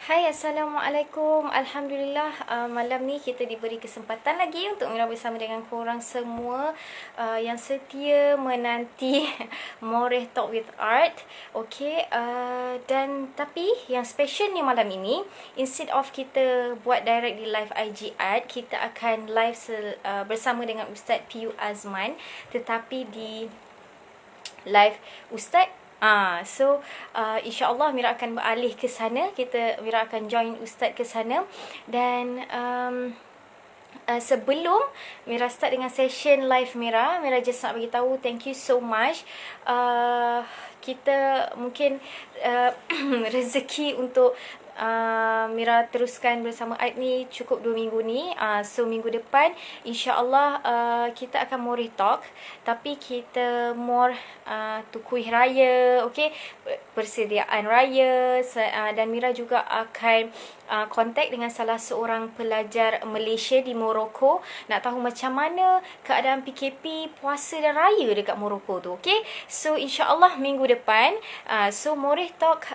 Hai, Assalamualaikum. Alhamdulillah, malam ni kita diberi kesempatan lagi untuk Mira bersama dengan korang semua yang setia menanti Moreh Talk with Art. Okay, dan tapi yang special ni malam ini, instead of kita buat direct di live IG Art, kita akan live bersama dengan Ustaz Piyu Azman, tetapi di live Ustaz. InsyaAllah Mira akan beralih ke sana. Mira akan join Ustaz ke sana. Dan sebelum Mira start dengan session live Mira just nak bagi tahu thank you so much. Kita mungkin rezeki untuk Mira teruskan bersama Art ni cukup 2 minggu ni. So minggu depan insyaAllah kita akan Moreh Talk, tapi kita more tu kuih raya, okay? Persediaan raya, dan Mira juga akan kontak dengan salah seorang pelajar Malaysia di Morocco, nak tahu macam mana keadaan PKP puasa dan raya dekat Morocco tu, okay? So insyaAllah minggu depan so Moreh Talk,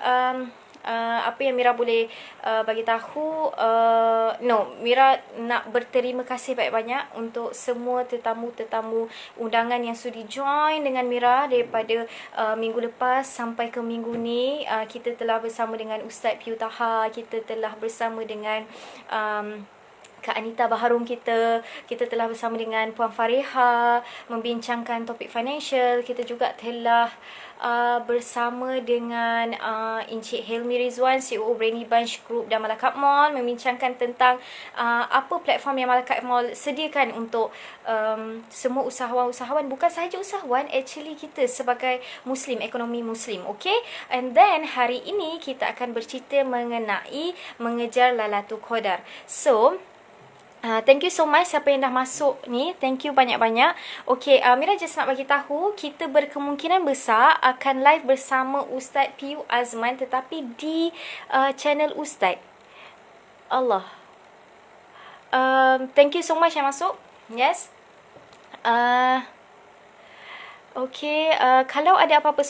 apa yang Mira boleh bagi tahu, Mira nak berterima kasih banyak-banyak untuk semua tetamu-tetamu undangan yang sudi join dengan Mira daripada minggu lepas sampai ke minggu ni. Kita telah bersama dengan Ustaz Piyu Taha, kita telah bersama dengan Kak Anita Baharum, kita telah bersama dengan Puan Fariha membincangkan topik financial. Kita juga telah bersama dengan Encik Helmi Rizwan, CEO Brainy Bunch Group dan Malakat Mall, membincangkan tentang apa platform yang Malakat Mall sediakan untuk semua usahawan-usahawan. Bukan sahaja usahawan, actually kita sebagai Muslim, ekonomi Muslim, okay? And then hari ini kita akan bercerita mengenai mengejar Lailatul Qadar. So thank you so much siapa yang dah masuk ni. Thank you banyak-banyak. Okay, Mira just nak bagi tahu kita berkemungkinan besar akan live bersama Ustaz Piyu Azman, tetapi di channel Ustaz. Allah. Thank you so much yang masuk. Yes. Okay, kalau ada apa-apa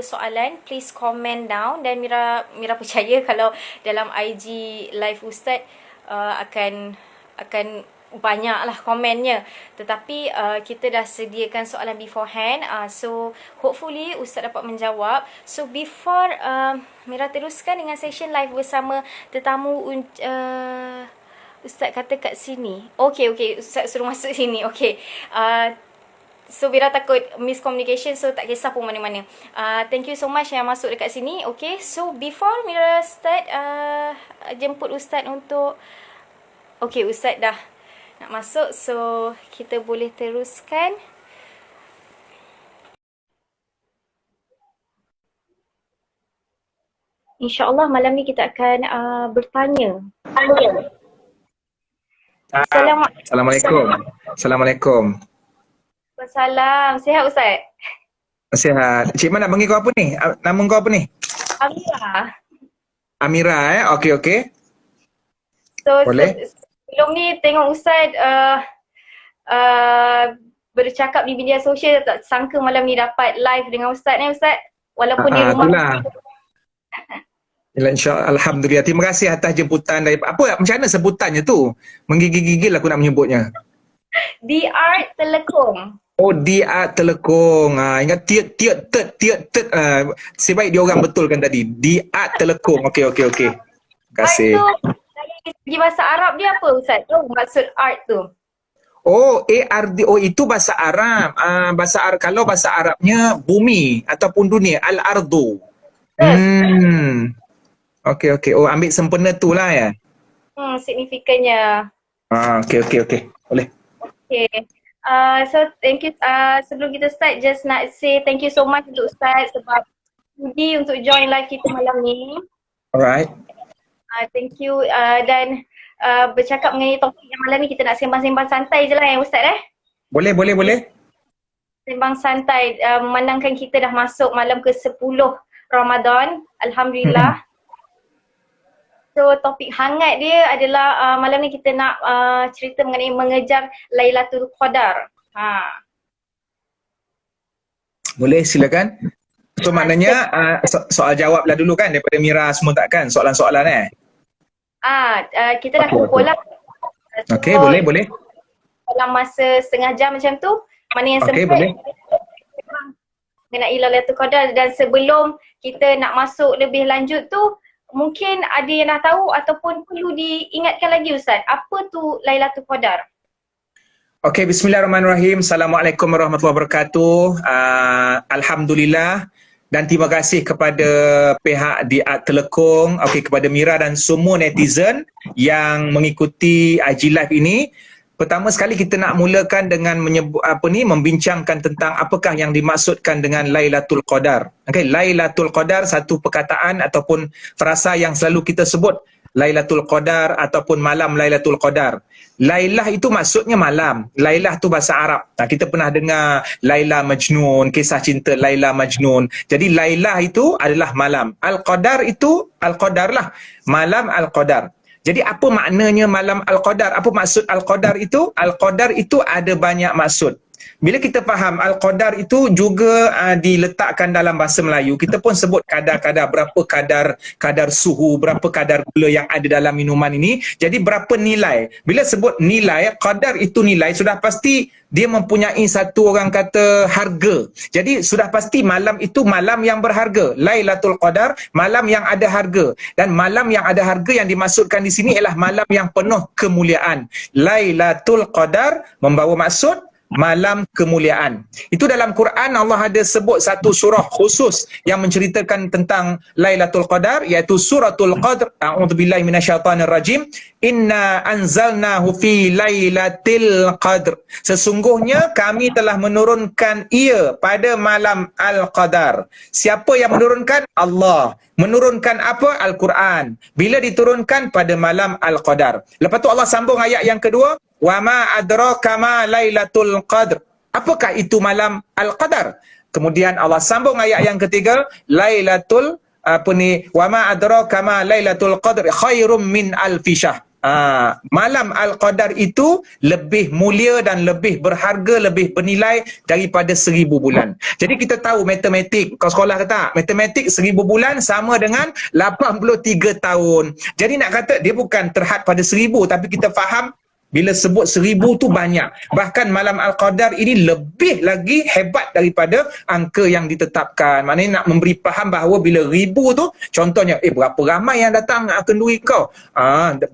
soalan, please comment down. Dan Mira percaya kalau dalam IG live Ustaz akan banyaklah komennya, tetapi kita dah sediakan soalan beforehand, so hopefully Ustaz dapat menjawab. So before Mira teruskan dengan session live bersama tetamu, Ustaz kata kat sini. Okay, Ustaz suruh masuk sini. Okay, so Mira takut miscommunication, so tak kisah pun mana-mana. Thank you so much yang masuk dekat sini. Okay, so before Mira start, jemput Ustaz untuk... Okay, Ustaz dah nak masuk, so kita boleh teruskan. InsyaAllah malam ni kita akan bertanya. Assalamualaikum. Assalamualaikum. Salam. Sihat Ustaz? Sihat. Cik mana panggil kau apa ni? Nama kau apa ni? Amira. Amira Okey. So boleh? sebelum ni tengok Ustaz bercakap di media sosial, tak sangka malam ni dapat live dengan Ustaz ni Ustaz. Walaupun di rumah. Itulah. Alhamdulillah. Terima kasih atas jemputan dari apa, macam mana sebutannya tu? Menggigil-gigil aku nak menyebutnya. The Art Telekong. Oh, The Art Telekong. Ingat tiat. Sebaik dia orang betulkan tadi. The Art Telekong. Okey. Terima kasih. Dari segi bahasa Arab dia apa Ustaz? Tu maksud art tu. Oh, ARD. Oh, itu bahasa Arab. Bahasa Arab, kalau bahasa Arabnya bumi ataupun dunia, Al-Ardu. Okey. Oh, ambil sempena tu lah ya. Signifikannya. Okey. Boleh. Okay. So thank you. Sebelum kita start, just nak say thank you so much untuk Ustaz sebab sudi untuk join live kita malam ni. Alright. Thank you. Dan bercakap mengenai topik yang malam ni, kita nak sembang-sembang santai je lah ya Ustaz Boleh. Sembang santai, memandangkan kita dah masuk malam ke-10 Ramadan. Alhamdulillah. So topik hangat dia adalah malam ni kita nak cerita mengenai mengejar Lailatul Qadar. Boleh, silakan. So maknanya soal jawab lah dulu kan daripada Mira semua takkan soalan-soalan Kita dah Okey, kumpul okey. lah. So, Okey, boleh. dalam masa setengah jam macam tu, mana yang Okey, sempat boleh. mengenai Lailatul Qadar. Dan sebelum kita nak masuk lebih lanjut tu, mungkin ada yang dah tahu ataupun perlu diingatkan lagi Ustaz, apa tu Lailatul Qadar? Okey, bismillahirrahmanirrahim. Assalamualaikum warahmatullahi wabarakatuh. Alhamdulillah dan terima kasih kepada pihak di Art Telekong, kepada Mira dan semua netizen yang mengikuti IG Live ini. Pertama sekali kita nak mulakan dengan membincangkan tentang apakah yang dimaksudkan dengan Lailatul Qadar. Okey, Lailatul Qadar satu perkataan ataupun frasa yang selalu kita sebut, Lailatul Qadar ataupun malam Lailatul Qadar. Lailah itu maksudnya malam. Lailah tu bahasa Arab. Kita pernah dengar Laila Majnun, kisah cinta Laila Majnun. Jadi Lailah itu adalah malam. Al-Qadar itu Al-Qadar lah. Malam Al-Qadar. Jadi apa maknanya malam Al-Qadar? Apa maksud Al-Qadar itu? Al-Qadar itu ada banyak maksud. Bila kita faham Al-Qadar itu juga diletakkan dalam bahasa Melayu, kita pun sebut kadar-kadar, berapa kadar suhu, berapa kadar gula yang ada dalam minuman ini. Jadi berapa nilai. Bila sebut nilai, qadar itu nilai, sudah pasti dia mempunyai satu orang kata harga. Jadi sudah pasti malam itu malam yang berharga. Lailatul Qadar, malam yang ada harga. Dan malam yang ada harga yang dimaksudkan di sini ialah malam yang penuh kemuliaan. Lailatul Qadar membawa maksud malam kemuliaan. Itu dalam Quran Allah ada sebut satu surah khusus yang menceritakan tentang Lailatul Qadar, iaitu suratul Qadr. A'udzubillahi minasyaitanir rajim. Inna anzalnahu fi lailatul qadr. Sesungguhnya kami telah menurunkan ia pada malam Al-Qadar. Siapa yang menurunkan? Allah. Menurunkan apa? Al-Quran. Bila diturunkan pada malam Al-Qadar. Lepas tu Allah sambung ayat yang kedua, wa ma adraka ma lailatul qadr. Apakah itu malam Al-Qadar? Kemudian Allah sambung ayat yang ketiga, lailatul wa ma adraka ma lailatul qadr khairum min alfi syahr. Malam Al-Qadar itu lebih mulia dan lebih berharga, lebih bernilai daripada 1000 bulan. Jadi kita tahu matematik, kau sekolah ke tak? Matematik 1000 bulan sama dengan 83 tahun. Jadi nak kata dia bukan terhad pada 1000, tapi kita faham bila sebut 1000 tu banyak. Bahkan malam Al-Qadar ini lebih lagi hebat daripada angka yang ditetapkan. Maknanya nak memberi faham bahawa bila 1000 tu, contohnya, berapa ramai yang datang nak kenduri kau?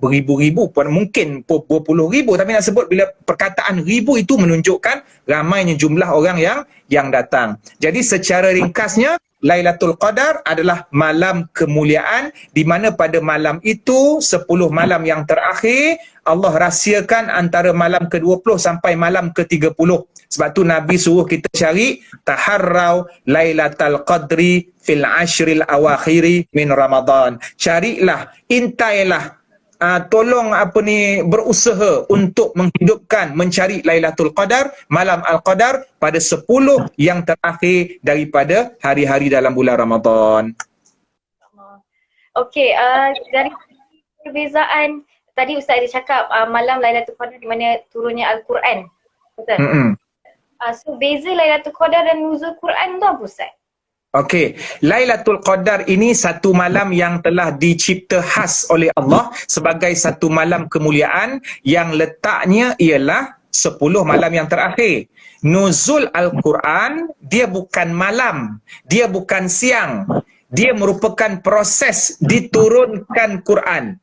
Beribu-ribu, mungkin berpuluh ribu. Tapi nak sebut bila perkataan 1000 itu menunjukkan ramainya jumlah orang yang datang. Jadi secara ringkasnya, Lailatul Qadar adalah malam kemuliaan, di mana pada malam itu 10 malam yang terakhir Allah rahsiakan antara malam ke-20 sampai malam ke-30. Sebab tu Nabi suruh kita cari taharrau Lailatul Qadri fil ashril awakhiri min Ramadan. Carilah, intailah, tolong berusaha untuk menghidupkan, mencari Lailatul Qadar, malam Al-Qadar pada 10 yang terakhir daripada hari-hari dalam bulan Ramadan. Okey, dari perbezaan tadi Ustaz ada cakap malam Lailatul Qadar di mana turunnya Al-Quran. Betul? So beza Lailatul Qadar dan nuzul Quran tu apa Ustaz? Okey, Lailatul Qadar ini satu malam yang telah dicipta khas oleh Allah sebagai satu malam kemuliaan yang letaknya ialah 10 malam yang terakhir. Nuzul Al-Quran, dia bukan malam, dia bukan siang. Dia merupakan proses diturunkan Quran.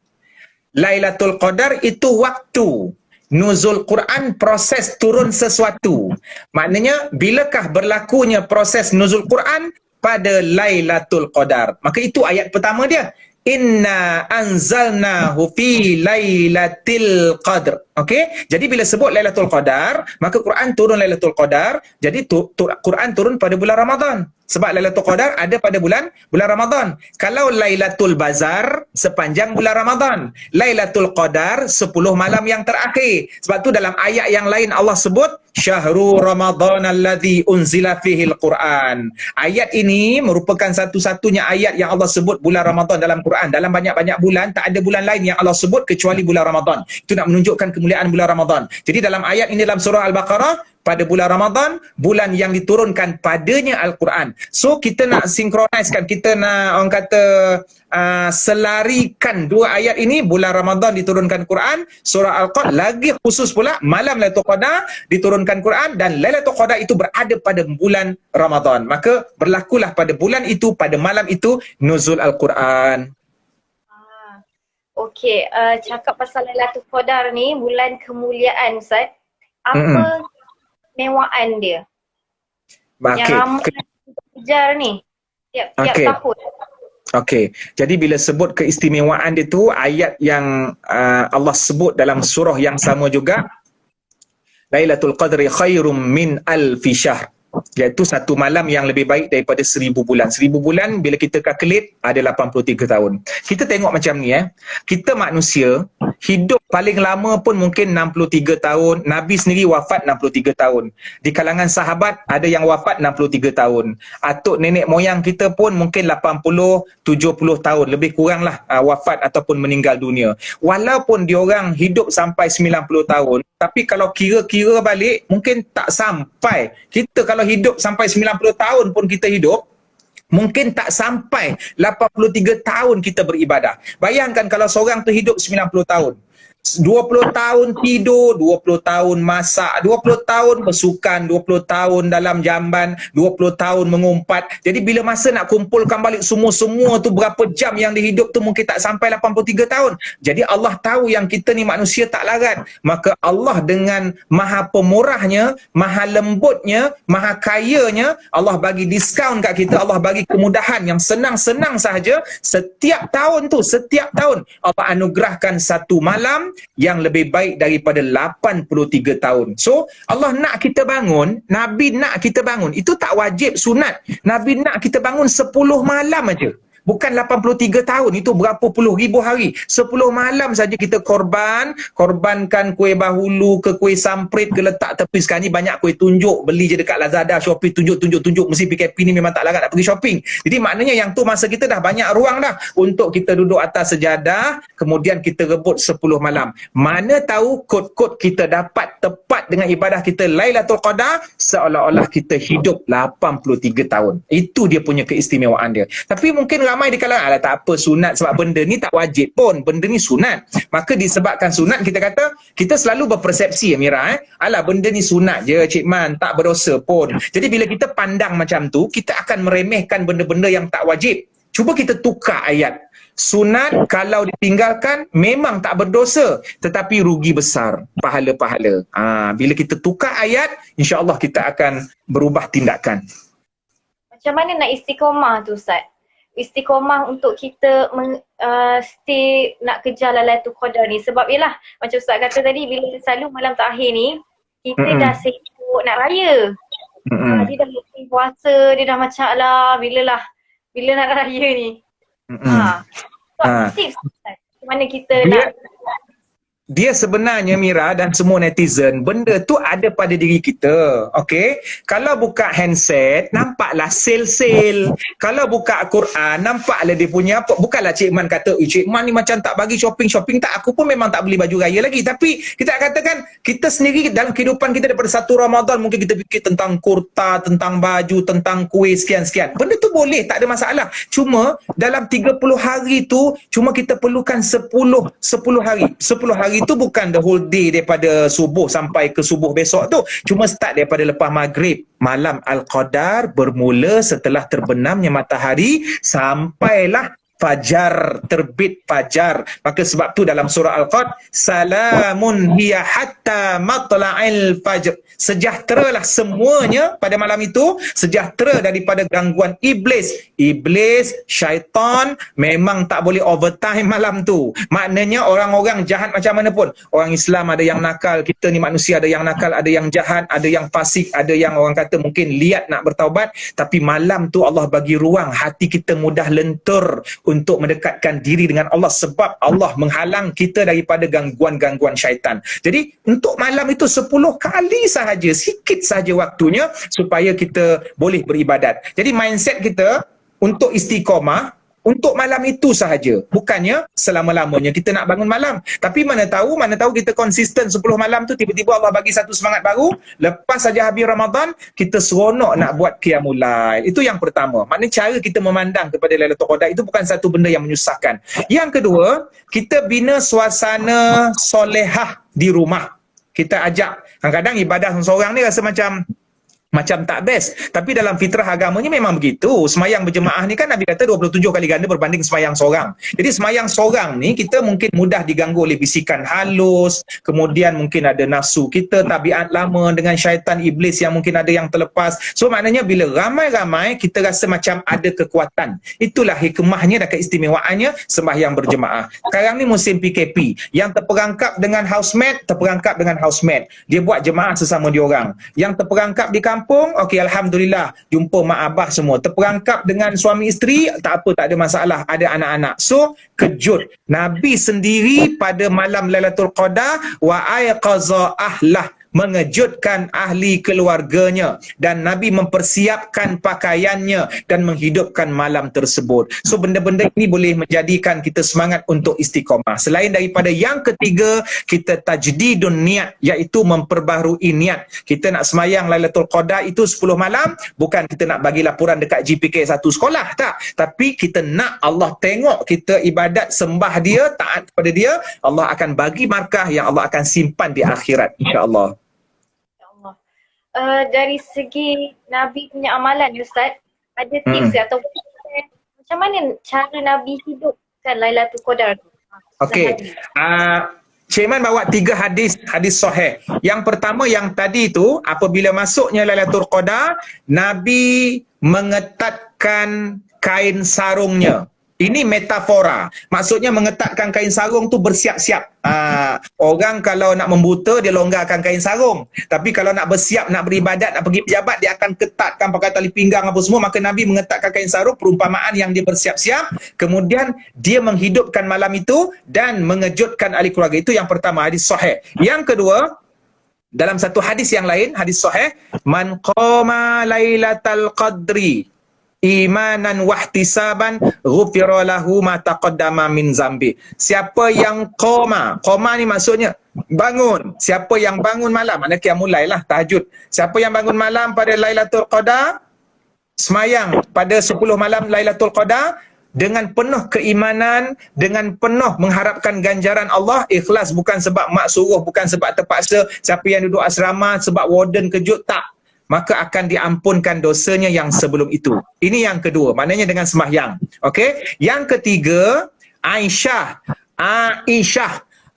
Lailatul Qadar itu waktu. Nuzul Quran proses turun sesuatu. Maknanya bilakah berlakunya proses nuzul Quran? Pada Lailatul Qadar. Maka itu ayat pertama dia. Inna anzalnahu fi lailatul qadr. Okey? Jadi bila sebut Lailatul Qadar, maka Quran turun Lailatul Qadar. Jadi Quran turun pada bulan Ramadan. Sebab Lailatul Qadar ada pada bulan Ramadan. Kalau Lailatul Bazar sepanjang bulan Ramadan. Lailatul Qadar 10 malam yang terakhir. Sebab tu dalam ayat yang lain Allah sebut Syahrul Ramadan alladzi unzila fihil Quran. Ayat ini merupakan satu-satunya ayat yang Allah sebut bulan Ramadan dalam Quran. Dalam banyak-banyak bulan, tak ada bulan lain yang Allah sebut kecuali bulan Ramadan. Itu nak menunjukkan kemuliaan bulan Ramadan. Jadi dalam ayat ini dalam surah Al-Baqarah, pada bulan Ramadan, bulan yang diturunkan padanya Al-Quran. So kita nak sinkronisekan, kita nak orang kata selarikan dua ayat ini. Bulan Ramadan diturunkan Quran, surah Al-Qadr, lagi khusus pula malam Lailatul Qadar diturunkan Quran, dan Lailatul Qadar itu berada pada bulan Ramadan. Maka berlakulah pada bulan itu, pada malam itu nuzul Al-Quran. Okey, cakap pasal Lailatul Qadar ni, bulan kemuliaan Ustaz. Apa mewaan dia? Yang ramai kejar ni tiap tahun. Okey. Jadi bila sebut keistimewaan dia tu, ayat yang Allah sebut dalam surah yang sama juga, Lailatul Qadri khairum min alfi syahr, iaitu satu malam yang lebih baik daripada 1000 bulan. 1000 bulan bila kita kalkulate ada 83 tahun. Kita tengok macam ni kita manusia hidup paling lama pun mungkin 63 tahun. Nabi sendiri wafat 63 tahun. Di kalangan sahabat ada yang wafat 63 tahun. Atuk nenek moyang kita pun mungkin 80, 70 tahun. Lebih kuranglah wafat ataupun meninggal dunia. Walaupun diorang hidup sampai 90 tahun, tapi kalau kira-kira balik mungkin tak sampai. Kita kalau hidup sampai 90 tahun pun kita hidup, mungkin tak sampai 83 tahun kita beribadah. Bayangkan kalau seorang tu hidup 90 tahun. 20 tahun tidur, 20 tahun masak, 20 tahun bersukan, 20 tahun dalam jamban, 20 tahun mengumpat. Jadi bila masa nak kumpulkan balik semua-semua tu berapa jam yang dihidup tu mungkin tak sampai 83 tahun. Jadi Allah tahu yang kita ni manusia tak larat. Maka Allah dengan maha pemurahnya, maha lembutnya, maha kayanya, Allah bagi diskaun kat kita, Allah bagi kemudahan yang senang-senang sahaja. Setiap tahun Allah anugerahkan satu malam yang lebih baik daripada 83 tahun. So Allah nak kita bangun, Nabi nak kita bangun, itu tak wajib, sunat. Nabi nak kita bangun 10 malam aja. Bukan 83 tahun, itu berapa puluh ribu hari. 10 malam saja kita korbankan kuih bahulu ke kuih samprit ke letak tepi. Sekarang ni banyak kuih tunjuk, beli je dekat Lazada, Shopee, tunjuk. Mesti PKP ni memang tak larat nak pergi shopping. Jadi maknanya yang tu masa kita dah banyak ruang dah untuk kita duduk atas sejadah, kemudian kita rebut 10 malam. Mana tahu kod-kod kita dapat tepat dengan ibadah kita Lailatul Qadar, seolah-olah kita hidup 83 tahun. Itu dia punya keistimewaan dia. Tapi mungkin ramai di kalangan, alah tak apa sunat, sebab benda ni tak wajib pun, benda ni sunat. Maka disebabkan sunat, kita kata, kita selalu berpersepsi Mira, alah benda ni sunat je Cik Man, tak berdosa pun. Jadi bila kita pandang macam tu, kita akan meremehkan benda-benda yang tak wajib. Cuba kita tukar ayat. Sunat kalau ditinggalkan memang tak berdosa, tetapi rugi besar pahala-pahala. Bila kita tukar ayat, insya-Allah kita akan berubah tindakan. Macam mana nak istiqomah tu Ustaz? Istiqomah untuk kita stay nak kejar Lailatul Qadar ni. Sebab yelah macam Ustaz kata tadi, bila selalu malam terakhir ni kita dah sibuk nak raya. Dia dah puasa, dia dah macam lah bila nak raya ni. Tips Ustaz, macam mana kita nak. Dia sebenarnya Mira dan semua netizen, benda tu ada pada diri kita. Okey, kalau buka handset nampaklah sale-sale. Kalau buka Quran nampaklah dia punya apa. Bukanlah Cik Man kata Cik Man ni macam tak bagi shopping tak. Aku pun memang tak beli baju raya lagi. Tapi kita katakan kita sendiri dalam kehidupan kita daripada satu Ramadan mungkin kita fikir tentang kurta, tentang baju, tentang kuih sekian-sekian. Benda tu boleh, tak ada masalah. Cuma dalam 30 hari tu cuma kita perlukan 10 hari. 10 hari itu bukan the whole day daripada subuh sampai ke subuh besok tu. Cuma start daripada lepas maghrib. Malam Al-Qadar bermula setelah terbenamnya matahari sampailah fajar, terbit fajar. Maka sebab tu dalam surah Al-Qadr, salamun hiya hatta matla'il fajr. Sejahteralah semuanya pada malam itu, sejahtera daripada gangguan iblis. Iblis, syaitan memang tak boleh overtime malam tu. Maknanya orang-orang jahat macam mana pun. Orang Islam ada yang nakal, kita ni manusia ada yang nakal, ada yang jahat, ada yang fasik, ada yang orang kata mungkin liat nak bertaubat. Tapi malam tu Allah bagi ruang, hati kita mudah lentur untuk mendekatkan diri dengan Allah sebab Allah menghalang kita daripada gangguan-gangguan syaitan. Jadi untuk malam itu 10 kali sahaja, sikit sahaja waktunya supaya kita boleh beribadat. Jadi mindset kita untuk istiqamah, untuk malam itu sahaja. Bukannya selama-lamanya kita nak bangun malam. Tapi mana tahu kita konsisten 10 malam tu, tiba-tiba Allah bagi satu semangat baru, lepas saja habis Ramadan, kita seronok nak buat qiyamul lail. Itu yang pertama. Maknanya cara kita memandang kepada Lailatul Qadar itu bukan satu benda yang menyusahkan. Yang kedua, kita bina suasana solehah di rumah. Kita ajak, kadang-kadang ibadah seorang ni rasa macam tak best. Tapi dalam fitrah agamanya memang begitu. Semayang berjemaah ni kan Nabi kata 27 kali ganda berbanding semayang seorang. Jadi semayang seorang ni kita mungkin mudah diganggu oleh bisikan halus, kemudian mungkin ada nafsu kita, tabiat lama dengan syaitan iblis yang mungkin ada yang terlepas. So maknanya bila ramai-ramai kita rasa macam ada kekuatan. Itulah hikmahnya dan keistimewaannya sembahyang berjemaah. Sekarang ni musim PKP. Yang terperangkap dengan housemate, dia buat jemaah sesama dia orang. Yang terperangkap di kampung, okey, alhamdulillah, jumpa mak abah semua. Terperangkap dengan suami isteri, tak apa, tak ada masalah, ada anak-anak. So, kejut. Nabi sendiri pada malam Lailatul Qadar, wa ayqaza ahlah, mengejutkan ahli keluarganya, dan Nabi mempersiapkan pakaiannya dan menghidupkan malam tersebut. So benda-benda ini boleh menjadikan kita semangat untuk istiqamah. Selain daripada yang ketiga, kita tajdidun niat, iaitu memperbaharui niat. Kita nak semayang Lailatul Qadar itu 10 malam, bukan kita nak bagi laporan dekat GPK satu sekolah, tak. Tapi kita nak Allah tengok kita ibadat, sembah dia, taat kepada dia, Allah akan bagi markah yang Allah akan simpan di akhirat, insya-Allah. Dari segi Nabi punya amalan, Ustaz, ada tips atau macam mana cara Nabi hidupkan Lailatul Qadar tu? Okey. Cik Man bawa 3 hadis sahih. Yang pertama yang tadi tu, apabila masuknya Lailatul Qadar, Nabi mengetatkan kain sarungnya. Ini metafora. Maksudnya mengetatkan kain sarung tu bersiap-siap. Orang kalau nak membuta, dia longgarkan kain sarung. Tapi kalau nak bersiap, nak beribadat, nak pergi pejabat, dia akan ketatkan pakai tali pinggang apa semua. Maka Nabi mengetatkan kain sarung, perumpamaan yang dia bersiap-siap. Kemudian dia menghidupkan malam itu dan mengejutkan ahli keluarga. Itu yang pertama, hadis sahih. Yang kedua, dalam satu hadis yang lain, hadis sahih, man qama lailatal qadri imanan wahtisaban ghufira lahu ma taqaddama min zambi. Siapa yang qama ni maksudnya bangun. Siapa yang bangun malam, maknanya qiyamul lail lah, tahajud. Siapa yang bangun malam pada Lailatul Qadar, semayang pada 10 malam Lailatul Qadar dengan penuh keimanan, dengan penuh mengharapkan ganjaran Allah, ikhlas, bukan sebab mak suruh, bukan sebab terpaksa, siapa yang duduk asrama sebab warden kejut, tak, maka akan diampunkan dosanya yang sebelum itu. Ini yang kedua, maknanya dengan sembahyang. Okey. Yang ketiga, Aisyah,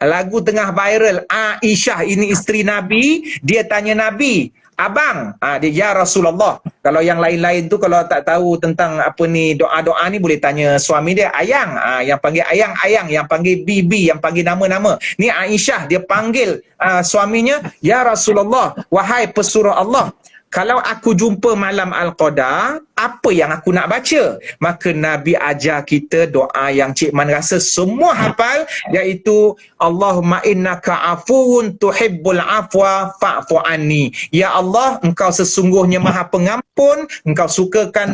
lagu tengah viral. Aisyah ini isteri Nabi, dia tanya Nabi, abang, dia ya Rasulullah. Kalau yang lain-lain tu kalau tak tahu tentang apa ni doa-doa ni boleh tanya suami dia, ayang. Yang panggil ayang, ayang, yang panggil bibi, yang panggil nama-nama. Ni Aisyah, dia panggil suaminya, ya Rasulullah, wahai pesuruh Allah, kalau aku jumpa malam Al-Qadar, apa yang aku nak baca? Maka Nabi ajar kita doa yang Cik Man rasa semua hafal, iaitu Allahumma innaka afuwun tuhibbul afwa fa'fu anni. Ya Allah, engkau sesungguhnya maha pengampun, engkau sukakan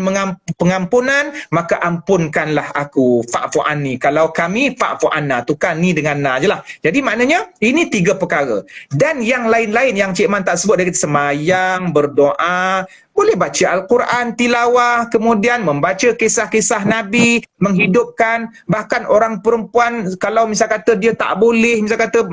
pengampunan, maka ampunkanlah aku. Fa'fu anni. Kalau kami, fa'fu anna. Tukar ni dengan na je lah. Jadi maknanya, ini 3 perkara. Dan yang lain-lain yang Cik Man tak sebut, dari semayang, berdoa, boleh baca Al-Quran, tilawah, kemudian membaca kisah-kisah Nabi, menghidupkan. Bahkan orang perempuan, kalau misal kata dia tak boleh, misal kata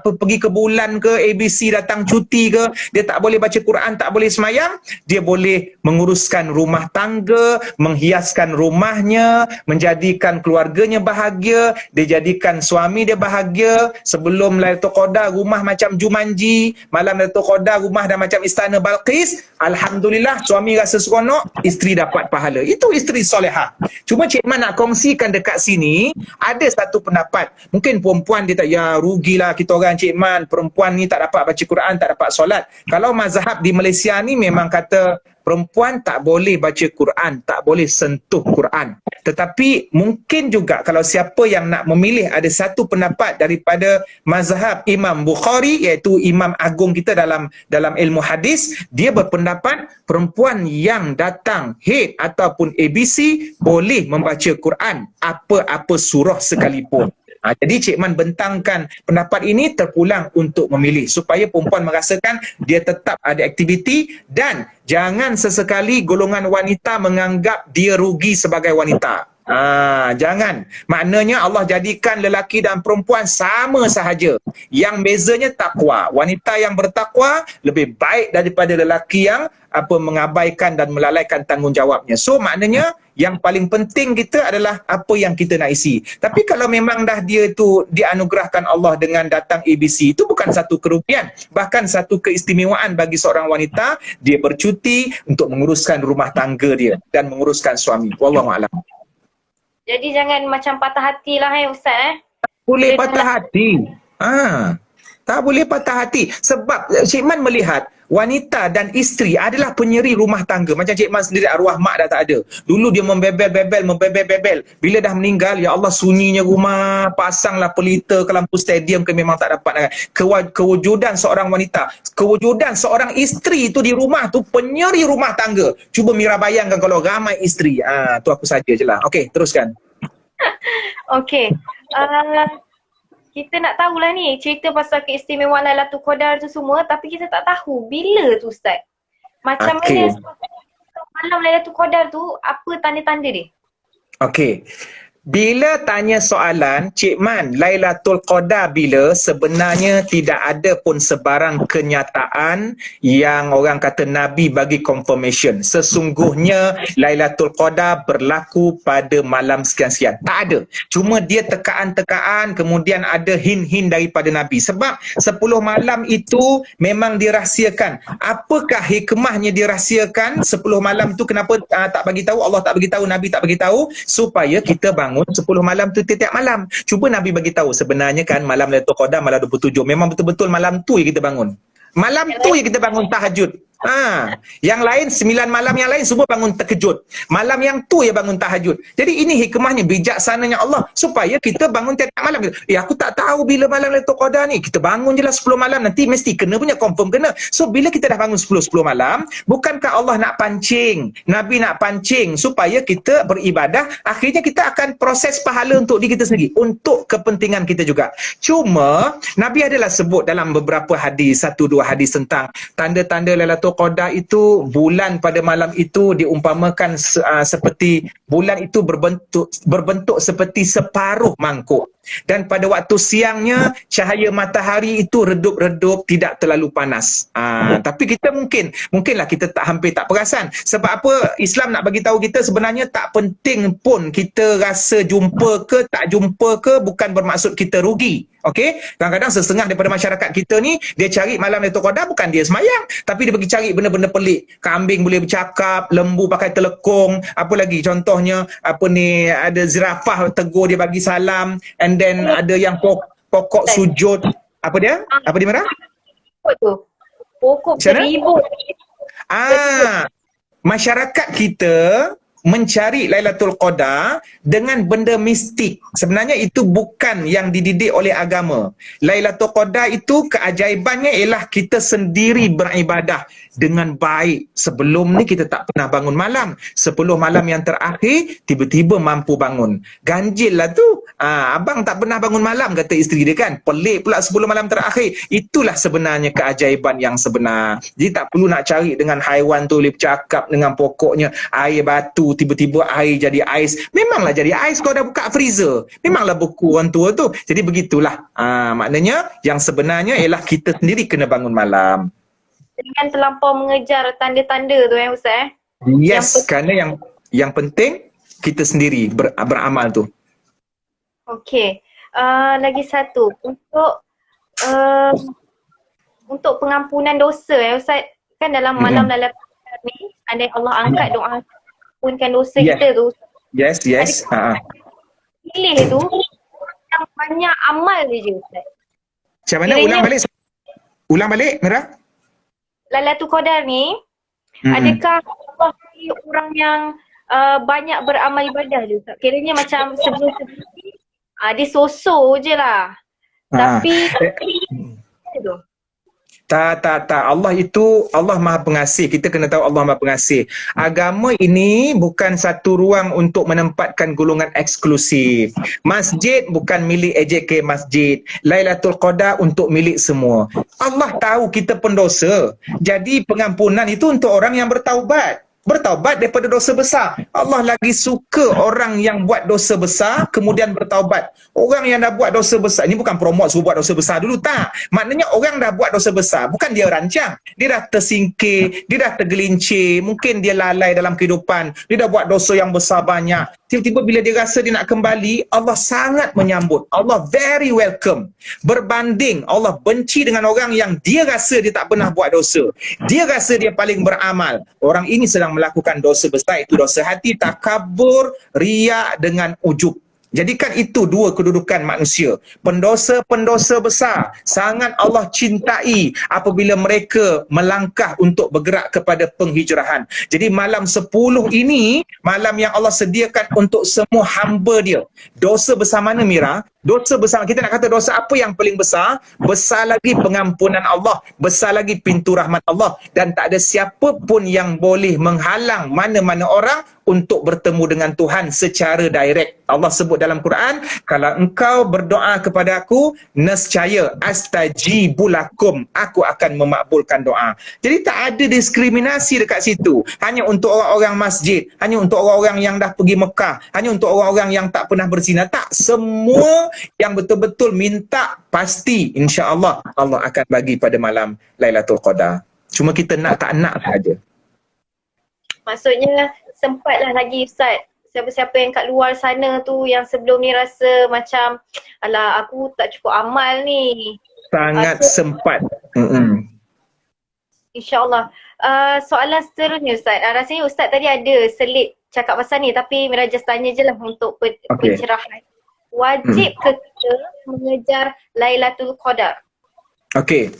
pergi ke bulan ke, ABC datang cuti ke, dia tak boleh baca Quran, tak boleh semayang, dia boleh menguruskan rumah tangga, menghiaskan rumahnya, menjadikan keluarganya bahagia, dia jadikan suami dia bahagia. Sebelum Lailatul Qadar, rumah macam Jumanji, malam Lailatul Qadar, rumah dah macam Istana Balqis. Alhamdulillah, suami rasa seronok, isteri dapat pahala. Itu isteri solehah. Cuma Cik Man nak kongsikan dekat sini, ada satu pendapat. Mungkin perempuan dia tak, ya rugilah kita orang Cik Man, perempuan ni tak dapat baca Quran, tak dapat solat. Kalau mazhab di Malaysia ni memang kata perempuan tak boleh baca Quran, tak boleh sentuh Quran. Tetapi mungkin juga kalau siapa yang nak memilih, ada satu pendapat daripada mazhab Imam Bukhari, iaitu Imam Agung kita dalam ilmu hadis, dia berpendapat perempuan yang datang haid ataupun ABC boleh membaca Quran apa-apa surah sekalipun. Jadi Cik Man bentangkan pendapat ini terpulang untuk memilih supaya perempuan merasakan dia tetap ada aktiviti, dan jangan sesekali golongan wanita menganggap dia rugi sebagai wanita. Jangan. Maknanya Allah jadikan lelaki dan perempuan sama sahaja. Yang bezanya takwa. Wanita yang bertakwa lebih baik daripada lelaki yang mengabaikan dan melalaikan tanggungjawabnya. So maknanya yang paling penting kita adalah apa yang kita nak isi. Tapi kalau memang dah dia tu dianugerahkan Allah dengan datang ABC, itu bukan satu kerugian, bahkan satu keistimewaan bagi seorang wanita. Dia bercuti untuk menguruskan rumah tangga dia dan menguruskan suami. Wallahu a'lam. Jadi jangan macam patah hati lah Ustaz. Boleh patah hati. Tak boleh patah hati. Sebab Cik Man melihat wanita dan isteri adalah penyeri rumah tangga. Macam Cik Man sendiri, arwah mak dah tak ada. Dulu dia membebel. Bila dah meninggal, ya Allah sunyinya rumah, pasanglah pelita ke lampu stadium ke memang tak dapat. Kewujudan seorang wanita, kewujudan seorang isteri itu di rumah tu, penyeri rumah tangga. Cuba Mira bayangkan kalau ramai isteri. Tu aku saja je lah. Okey, teruskan. Okey. Kita nak tahulah ni cerita pasal keistimewaan Lailatul Qadar tu semua, tapi kita tak tahu bila tu Ustaz. Macam mana malam Lailatul Qadar tu, apa tanda-tanda dia? Okey. Bila tanya soalan, Cik Man, Lailatul Qadar bila, sebenarnya tidak ada pun sebarang kenyataan yang orang kata Nabi bagi confirmation. Sesungguhnya Lailatul Qadar berlaku pada malam sekian-sekian. Tak ada. Cuma dia tekaan-tekaan, kemudian ada hint-hint daripada Nabi. Sebab 10 malam itu memang dirahsiakan. Apakah hikmahnya dirahsiakan 10 malam tu? Kenapa tak bagi tahu? Allah tak bagi tahu, Nabi tak bagi tahu, supaya kita bangun 10 malam tu tiap malam. Cuba Nabi bagi tahu sebenarnya kan malam Lailatul Qadar malam 27. Memang betul-betul malam tu yang kita bangun. Malam tu yang kita bangun tahajud. Yang lain 9 malam yang lain semua bangun terkejut. Malam yang tu ya bangun tahajud. Jadi ini hikmahnya, bijaksananya Allah supaya kita bangun tiap malam. Aku tak tahu bila malam Lailatul Qadar ni. Kita bangun je lah 10 malam, nanti mesti kena punya, confirm kena. So bila kita dah bangun 10 malam, bukankah Allah nak pancing, Nabi nak pancing supaya kita beribadah, akhirnya kita akan proses pahala untuk diri kita sendiri, untuk kepentingan kita juga. Cuma Nabi adalah sebut dalam beberapa hadis, 1-2 hadis tentang tanda-tanda Lailatul Qadar itu, bulan pada malam itu diumpamakan seperti bulan itu berbentuk seperti separuh mangkuk, dan pada waktu siangnya cahaya matahari itu redup-redup, tidak terlalu panas. Tapi kita mungkinlah kita hampir tak perasan. Sebab apa? Islam nak bagi tahu kita sebenarnya tak penting pun kita rasa jumpa ke tak jumpa ke, bukan bermaksud kita rugi. Okey, kadang-kadang setengah daripada masyarakat kita ni, dia cari malam Lailatul Qadar bukan dia semayang, tapi dia pergi cari benda-benda pelik. Kambing boleh bercakap, lembu pakai telekung, apa lagi contohnya, ada zirafah tegur dia bagi salam, and then ada yang pokok sujud. Apa dia? Apa dia Merah? Pokok tu. Pokok beribu. Masyarakat kita mencari Lailatul Qadar dengan benda mistik. Sebenarnya itu bukan yang dididik oleh agama. Lailatul Qadar itu keajaibannya ialah kita sendiri beribadah dengan baik. Sebelum ni kita tak pernah bangun malam. 10 malam yang terakhir tiba-tiba mampu bangun. Ganjil lah tu. Abang tak pernah bangun malam, kata isteri dia kan. Pelik pula 10 malam terakhir. Itulah sebenarnya keajaiban yang sebenar. Jadi tak perlu nak cari dengan haiwan tu boleh bercakap, dengan pokoknya air batu tiba-tiba air jadi ais. Memanglah jadi ais kau dah buka freezer. Memanglah buku orang tua tu. Jadi begitulah. Maknanya yang sebenarnya ialah kita sendiri kena bangun malam. Dengan terlampau mengejar tanda-tanda tu Ustaz. Yes, kerana yang penting kita sendiri beramal tu. Okey. Lagi satu, untuk pengampunan dosa Ustaz, kan dalam malam Lailatul Qadar ni andai Allah angkat doa ampunkan dosa kita tu. Yes. Pilih tu yang banyak amal je Ustaz. Macam mana? Ulang balik Merah. Lailatul Qadar ni Adakah Allah pilih orang yang banyak beramal ibadah je Ustaz? Kiranya macam sebelum-sebelum ni dia so-so je lah. Ha. Tapi tu. Tak. Allah Maha Pengasih. Kita kena tahu Allah Maha Pengasih. Agama ini bukan satu ruang untuk menempatkan golongan eksklusif. Masjid bukan milik AJK Masjid. Lailatul Qadar untuk milik semua. Allah tahu kita pendosa. Jadi pengampunan itu untuk orang yang bertaubat. Bertaubat daripada dosa besar. Allah lagi suka orang yang buat dosa besar kemudian bertaubat. Orang yang dah buat dosa besar, ini bukan promote suruh buat dosa besar dulu, tak. Maknanya orang dah buat dosa besar, bukan dia rancang. Dia dah tersingkir, dia dah tergelincir, mungkin dia lalai dalam kehidupan, dia dah buat dosa yang besar banyak. Tiba-tiba bila dia rasa dia nak kembali, Allah sangat menyambut. Allah very welcome. Berbanding Allah benci dengan orang yang dia rasa dia tak pernah buat dosa. Dia rasa dia paling beramal. Orang ini sedang melakukan dosa besar, itu dosa hati, takabur, riak dengan ujub. Jadikan itu dua kedudukan manusia. Pendosa-pendosa besar sangat Allah cintai apabila mereka melangkah untuk bergerak kepada penghijrahan. Jadi malam 10 ini, malam yang Allah sediakan untuk semua hamba dia. Dosa besar mana, Mira? Dosa besar, kita nak kata dosa apa yang paling besar? Besar lagi pengampunan Allah, besar lagi pintu rahmat Allah, dan tak ada siapa pun yang boleh menghalang mana-mana orang untuk bertemu dengan Tuhan secara direct. Allah sebut dalam Quran, kalau engkau berdoa kepada aku, nescaya astajibu lakum, aku akan memakbulkan doa. Jadi tak ada diskriminasi dekat situ. Hanya untuk orang-orang masjid, hanya untuk orang-orang yang dah pergi Mekah, hanya untuk orang-orang yang tak pernah berzina. Tak, semua yang betul-betul minta, pasti insya-Allah Allah akan bagi pada malam Lailatul Qadar. Cuma kita nak tak nak saja. Maksudnya sempatlah lagi Ustaz. Siapa-siapa yang kat luar sana tu yang sebelum ni rasa macam alah aku tak cukup amal ni. Sangat sempat. InsyaAllah. Soalan seterusnya Ustaz. Rasanya Ustaz tadi ada selit cakap pasal ni, tapi Mira just tanya je lah untuk pencerahan. Wajib ke kita mengejar Lailatul Qadar? Okey.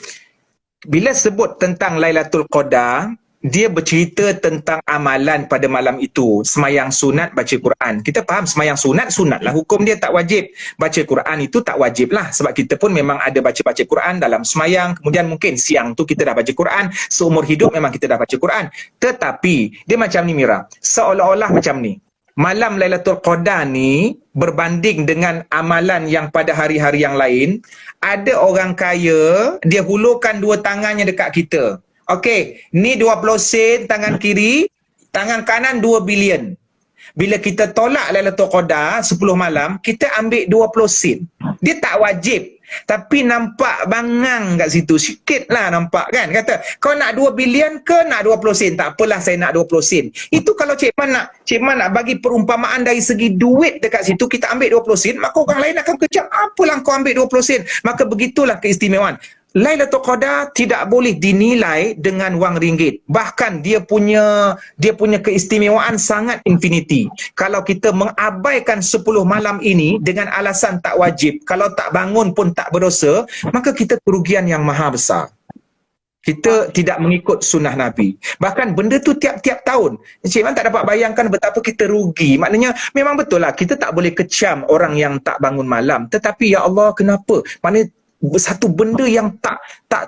Bila sebut tentang Lailatul Qadar, dia bercerita tentang amalan pada malam itu. Semayang sunat, baca Quran. Kita faham semayang sunat, sunat lah. Hukum dia tak wajib. Baca Quran itu tak wajib lah. Sebab kita pun memang ada baca-baca Quran dalam semayang. Kemudian mungkin siang tu kita dah baca Quran. Seumur hidup memang kita dah baca Quran. Tetapi, dia macam ni Mira. Seolah-olah macam ni. Malam Lailatul Qadar ni berbanding dengan amalan yang pada hari-hari yang lain, ada orang kaya, dia hulurkan dua tangannya dekat kita. Okey, ni 20 sen tangan kiri, tangan kanan 2 bilion. Bila kita tolak Lailatul Qadar 10 malam, kita ambil 20 sen. Dia tak wajib. Tapi nampak bangang kat situ. Sikit lah nampak kan. Kata, kau nak 2 bilion ke nak 20 sen? Tak apalah saya nak 20 sen. Itu kalau Cik Man nak bagi perumpamaan dari segi duit dekat situ, kita ambil 20 sen, maka orang lain akan kejam. Apalah kau ambil 20 sen? Maka begitulah keistimewaan. Lailatul Qadar tidak boleh dinilai dengan wang ringgit. Bahkan dia punya keistimewaan sangat infinity. Kalau kita mengabaikan 10 malam ini dengan alasan tak wajib, kalau tak bangun pun tak berdosa, maka kita kerugian yang maha besar. Kita tidak mengikut sunnah Nabi. Bahkan benda tu tiap-tiap tahun. Encik Man tak dapat bayangkan betapa kita rugi. Maknanya memang betul lah, kita tak boleh kecam orang yang tak bangun malam. Tetapi ya Allah, kenapa? Maknanya satu benda yang tak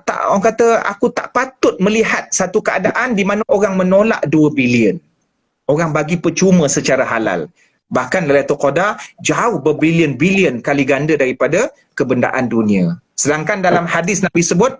orang kata aku tak patut melihat satu keadaan di mana orang menolak 2 bilion. Orang bagi percuma secara halal. Bahkan Lailatul Qadar jauh berbilion-bilion kali ganda daripada kebendaan dunia. Sedangkan dalam hadis Nabi sebut,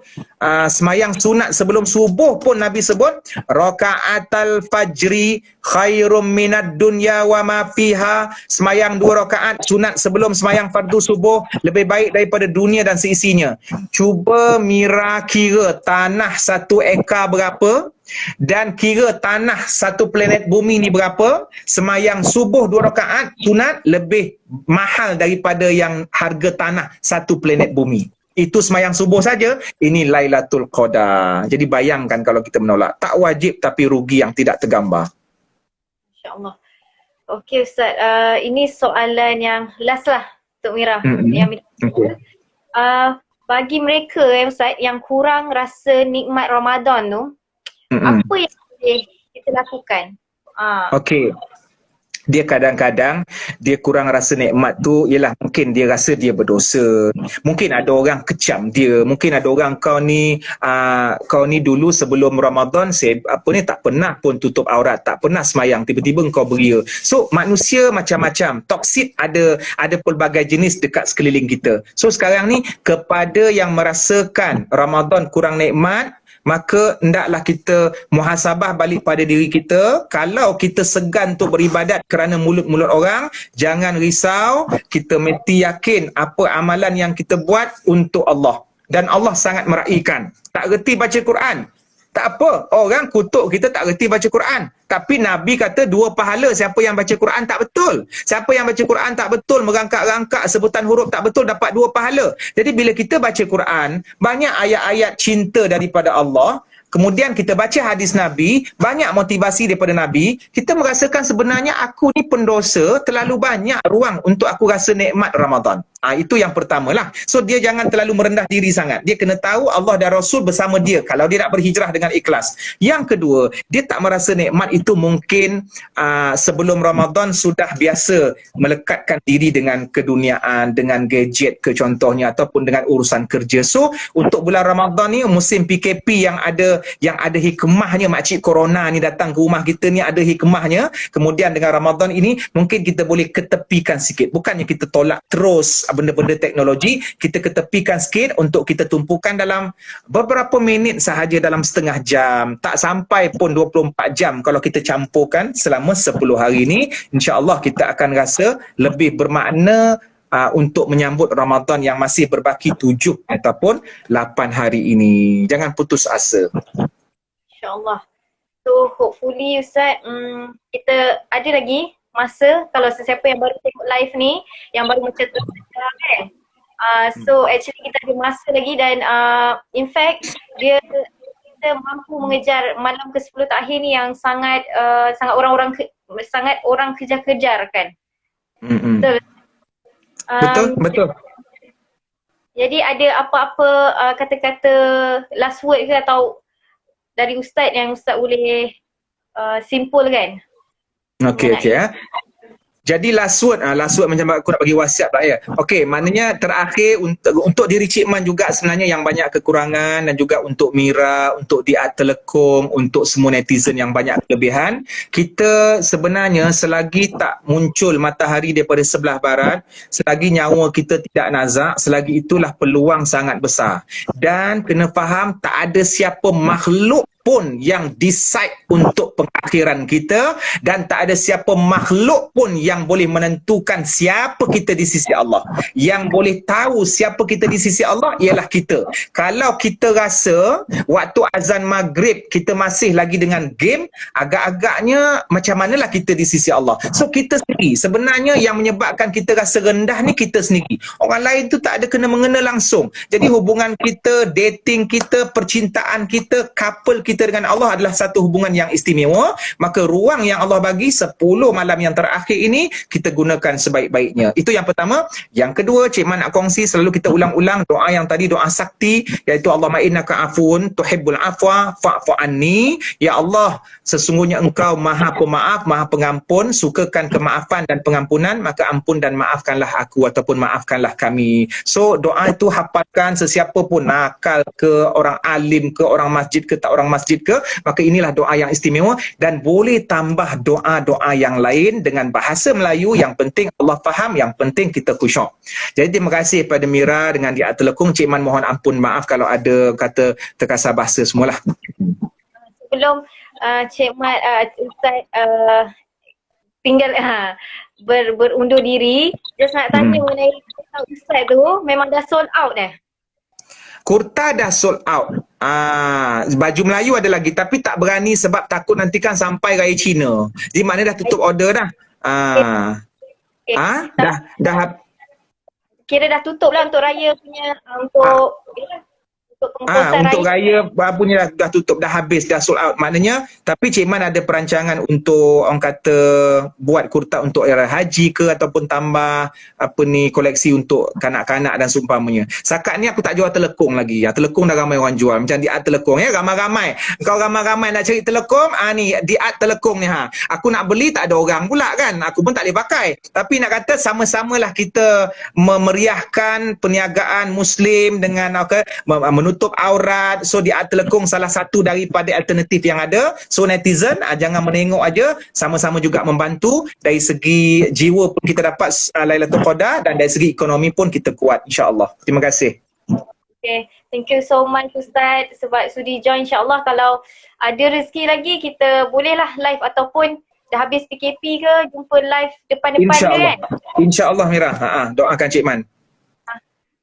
semayang sunat sebelum subuh pun Nabi sebut, raka'atal fajri khairum minad dunya wa ma fiha. Semayang 2 rakaat sunat sebelum semayang fardu subuh lebih baik daripada dunia dan seisinya. Cuba Mira kira tanah 1 ekar berapa, dan kira tanah 1 planet bumi ni berapa. Semayang subuh 2 rakaat sunat lebih mahal daripada yang harga tanah 1 planet bumi. Itu semayang subuh saja. Ini Lailatul Qadar. Jadi bayangkan kalau kita menolak. Tak wajib tapi rugi yang tidak tergambar. InsyaAllah. Okey Ustaz, ini soalan yang last lah untuk Mira. Okay. Bagi mereka Ustaz yang kurang rasa nikmat Ramadan tu, apa yang boleh kita lakukan. Okey. Dia kadang-kadang dia kurang rasa nikmat tu ialah mungkin dia rasa dia berdosa. Mungkin ada orang kecam dia, mungkin ada orang kau ni dulu sebelum Ramadan tak pernah pun tutup aurat, tak pernah semayang, tiba-tiba kau beria. So manusia macam-macam, toksik ada pelbagai jenis dekat sekeliling kita. So sekarang ni kepada yang merasakan Ramadan kurang nikmat, maka hendaklah kita muhasabah balik pada diri kita. Kalau kita segan untuk beribadat kerana mulut-mulut orang, jangan risau, kita mesti yakin apa amalan yang kita buat untuk Allah, dan Allah sangat meraihkan. Tak reti baca Quran, tak apa, orang kutuk kita tak reti baca Quran, tapi Nabi kata 2 pahala siapa yang baca Quran tak betul. Siapa yang baca Quran tak betul, merangkak-rangkak sebutan huruf tak betul, dapat 2 pahala. Jadi bila kita baca Quran, banyak ayat-ayat cinta daripada Allah, kemudian kita baca hadis Nabi, banyak motivasi daripada Nabi, kita merasakan sebenarnya aku ni pendosa, terlalu banyak ruang untuk aku rasa nikmat Ramadan. Itu yang pertama lah. So dia jangan terlalu merendah diri sangat. Dia kena tahu Allah dan Rasul bersama dia kalau dia nak berhijrah dengan ikhlas. Yang kedua, dia tak merasa nikmat itu mungkin sebelum Ramadan sudah biasa melekatkan diri dengan keduniaan, dengan gadget ke contohnya, ataupun dengan urusan kerja. So untuk bulan Ramadan ni, musim PKP yang ada hikmahnya, makcik corona ni datang ke rumah kita ni ada hikmahnya. Kemudian dengan Ramadan ini mungkin kita boleh ketepikan sikit. Bukannya kita tolak terus benda-benda teknologi, kita ketepikan sikit untuk kita tumpukan dalam beberapa minit sahaja, dalam setengah jam, tak sampai pun 24 jam. Kalau kita campurkan selama 10 hari ni, insya-Allah kita akan rasa lebih bermakna untuk menyambut Ramadan yang masih berbaki 7 ataupun 8 hari ini. Jangan putus asa. InsyaAllah. So hopefully Ustaz, kita ada lagi masa kalau sesiapa yang baru tengok live ni, yang baru macam tu kan. So actually kita ada masa lagi, dan in fact kita mampu mengejar malam ke-10 terakhir ni yang sangat orang kejar-kejar kan. Betul. Betul. Jadi ada apa-apa kata-kata last word ke atau dari Ustaz yang Ustaz boleh simpulkan? Okey. Jadi last word macam aku nak bagi wasiat lah ya. Okey, maknanya terakhir untuk diri Cik Man juga sebenarnya yang banyak kekurangan, dan juga untuk Mira, untuk Diat Telekong, untuk semua netizen yang banyak kelebihan. Kita sebenarnya selagi tak muncul matahari daripada sebelah barat, selagi nyawa kita tidak nazak, selagi itulah peluang sangat besar. Dan kena faham tak ada siapa makhluk pun yang decide untuk pengakhiran kita, dan tak ada siapa makhluk pun yang boleh menentukan siapa kita di sisi Allah. Yang boleh tahu siapa kita di sisi Allah ialah kita. Kalau kita rasa waktu azan maghrib kita masih lagi dengan game, agak-agaknya macam manalah kita di sisi Allah. So kita sendiri sebenarnya yang menyebabkan kita rasa rendah ni kita sendiri. Orang lain tu tak ada kena-mengena langsung. Jadi hubungan kita, dating kita, percintaan kita, couple kita dengan Allah adalah satu hubungan yang istimewa. Maka ruang yang Allah bagi 10 malam yang terakhir ini kita gunakan sebaik-baiknya. Itu yang pertama. Yang kedua, Cik Man nak kongsi, selalu kita ulang-ulang doa yang tadi, doa sakti, iaitu Allahumma innaka afun tuhibbul afwa fa'fu anni. Ya Allah, sesungguhnya Engkau Maha Pemaaf, Maha Pengampun, sukakan kemaafan dan pengampunan, maka ampun dan maafkanlah aku ataupun maafkanlah kami. So doa itu hafalkan, sesiapa pun, nakal ke, orang alim ke, orang masjid ke, tak orang masjid ke, maka inilah doa yang istimewa. Dan boleh tambah doa-doa yang lain dengan bahasa Melayu, yang penting Allah faham, yang penting kita khusyuk. Jadi terima kasih pada Mira dengan Diat Telekong. Cik Man mohon ampun, maaf kalau ada kata terkasar bahasa semualah. Sebelum Cik Man, Ustaz tinggal berundur diri, just nak tanya mengenai Ustaz tu, memang dah sold out dah? Kurta dah sold out. Baju Melayu ada lagi, tapi tak berani sebab takut nanti kan sampai raya Cina. Jadi maknanya dah tutup order dah. Dah kira dah tutup lah untuk raya punya, untuk untuk pengumpulan Untuk raya. raya punya dah tutup, dah habis, dah sold out. Maknanya, tapi Cik Man ada perancangan untuk orang kata buat kurta untuk era haji ke ataupun tambah apa ni koleksi untuk kanak-kanak dan seumpamanya. Sakat ni aku tak jual telekung lagi. Ya, telekung dah ramai orang jual. Macam di art telekung ya, ramai-ramai. Kau ramai-ramai nak cari telekung, ni di art telekung ni ha. Aku nak beli tak ada orang pula kan. Aku pun tak boleh pakai. Tapi nak kata sama-samalah kita memeriahkan perniagaan Muslim dengan menutup aurat. So di art telekung salah satu daripada alternatif yang ada. So netizen jangan menengok aja, sama-sama juga membantu. Dari segi jiwa pun kita dapat Lailatul Qadar dan dari segi ekonomi pun kita kuat insya-Allah. Terima kasih. Okay, thank you so much Ustaz sebab sudi join. InsyaAllah kalau ada rezeki lagi kita bolehlah live ataupun dah habis PKP ke jumpa live depan-depan ke InsyaAllah. kan. InsyaAllah Mira. Doakan Cik Man.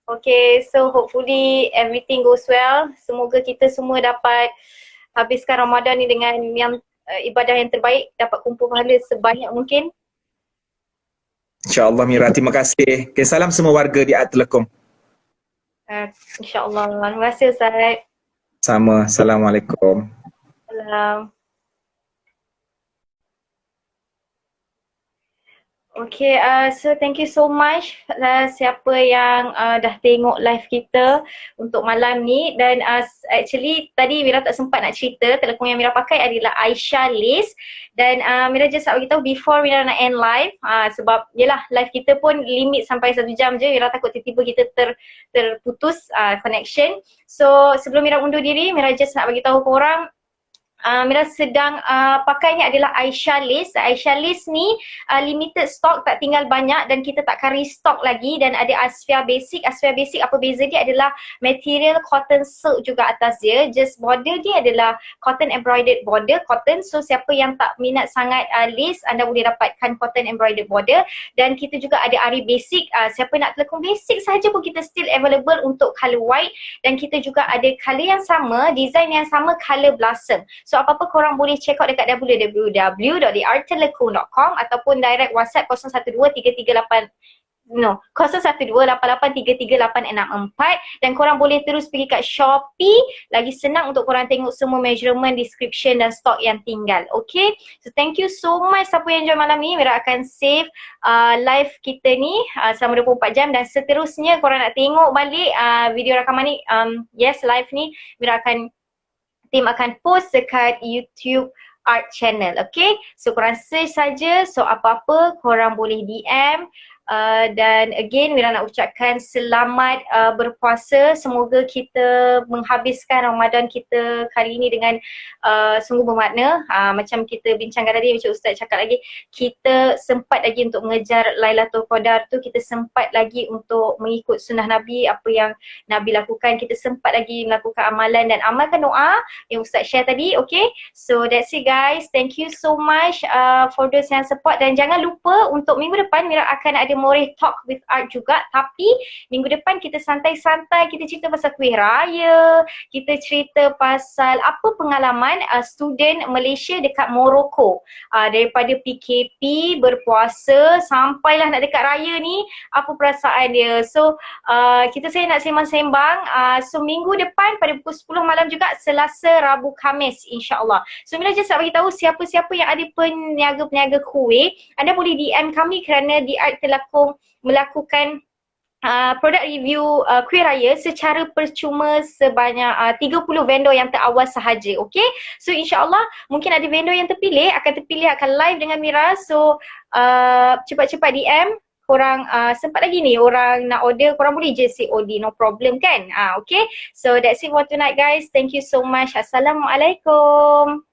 Okay, so hopefully everything goes well. Semoga kita semua dapat habiskan Ramadan ni dengan yang ibadah yang terbaik, dapat kumpul pahala sebanyak mungkin. InsyaAllah Mira, terima kasih. Okay, salam semua warga di Art Telekung. InsyaAllah. Terima kasih Ustaz. Sama. Assalamualaikum. Salam. Okay, so thank you so much siapa yang dah tengok live kita untuk malam ni. Dan actually tadi Mira tak sempat nak cerita, telekung yang Mira pakai adalah Aisyah Lace. Dan Mira just nak beritahu before Mira nak end live, sebab yelah live kita pun limit sampai 1 jam je. Mira takut tiba-tiba kita terputus connection. So sebelum Mira undur diri, Mira just nak beritahu korang Mira sedang pakai ni adalah Aisyah Lace. Aisyah Lace ni limited stock, tak tinggal banyak dan kita takkan restock lagi. Dan ada Asfia Basic. Asfia Basic apa beza dia adalah material cotton silk juga atas dia. Just border dia adalah cotton embroidered border, cotton. So siapa yang tak minat sangat lace, anda boleh dapatkan cotton embroidered border. Dan kita juga ada Ari Basic. Siapa nak telekung basic sahaja pun kita still available untuk colour white. Dan kita juga ada colour yang sama, design yang sama, colour blossom. So apa-apa korang boleh check out dekat www.thearttelekung.com ataupun direct WhatsApp 0128838664 dan korang boleh terus pergi kat Shopee. Lagi senang untuk korang tengok semua measurement, description dan stok yang tinggal. Okay, so thank you so much siapa yang join malam ni. Mira akan save live kita ni selama 24 jam dan seterusnya korang nak tengok balik video rakaman ni, yes live ni Mira tim akan post dekat YouTube Art Channel. Okay, so korang search saja. So apa-apa korang boleh DM. Dan again Mira nak ucapkan selamat berpuasa. Semoga kita menghabiskan Ramadan kita kali ini dengan sungguh bermakna. Macam kita bincangkan tadi, macam Ustaz cakap lagi, kita sempat lagi untuk mengejar Lailatul Qadar tu, kita sempat lagi untuk mengikut sunnah Nabi, apa yang Nabi lakukan, kita sempat lagi melakukan amalan dan amalkan doa yang Ustaz share tadi. Okay, so that's it guys. Thank you so much for those yang support. Dan jangan lupa untuk minggu depan Mira akan ada Moreh Talk with Art juga. Tapi minggu depan kita santai-santai, kita cerita pasal kuih raya, kita cerita pasal apa pengalaman student Malaysia dekat Morocco, daripada PKP, berpuasa sampailah nak dekat raya ni, apa perasaan dia. So saya nak sembang-sembang. So minggu depan pada pukul 10 malam juga, Selasa, Rabu, Khamis insya-Allah. So Mira just nak beritahu siapa-siapa yang ada peniaga-peniaga kuih, anda boleh DM kami kerana di Art Telekung melakukan produk review kuih raya secara percuma sebanyak 30 vendor yang terawal sahaja. Okay, so insyaAllah mungkin ada vendor yang terpilih akan live dengan Mira. So cepat-cepat DM. Korang sempat lagi ni, orang nak order, korang boleh je COD, no problem kan. Okay, so that's it for tonight guys. Thank you so much. Assalamualaikum.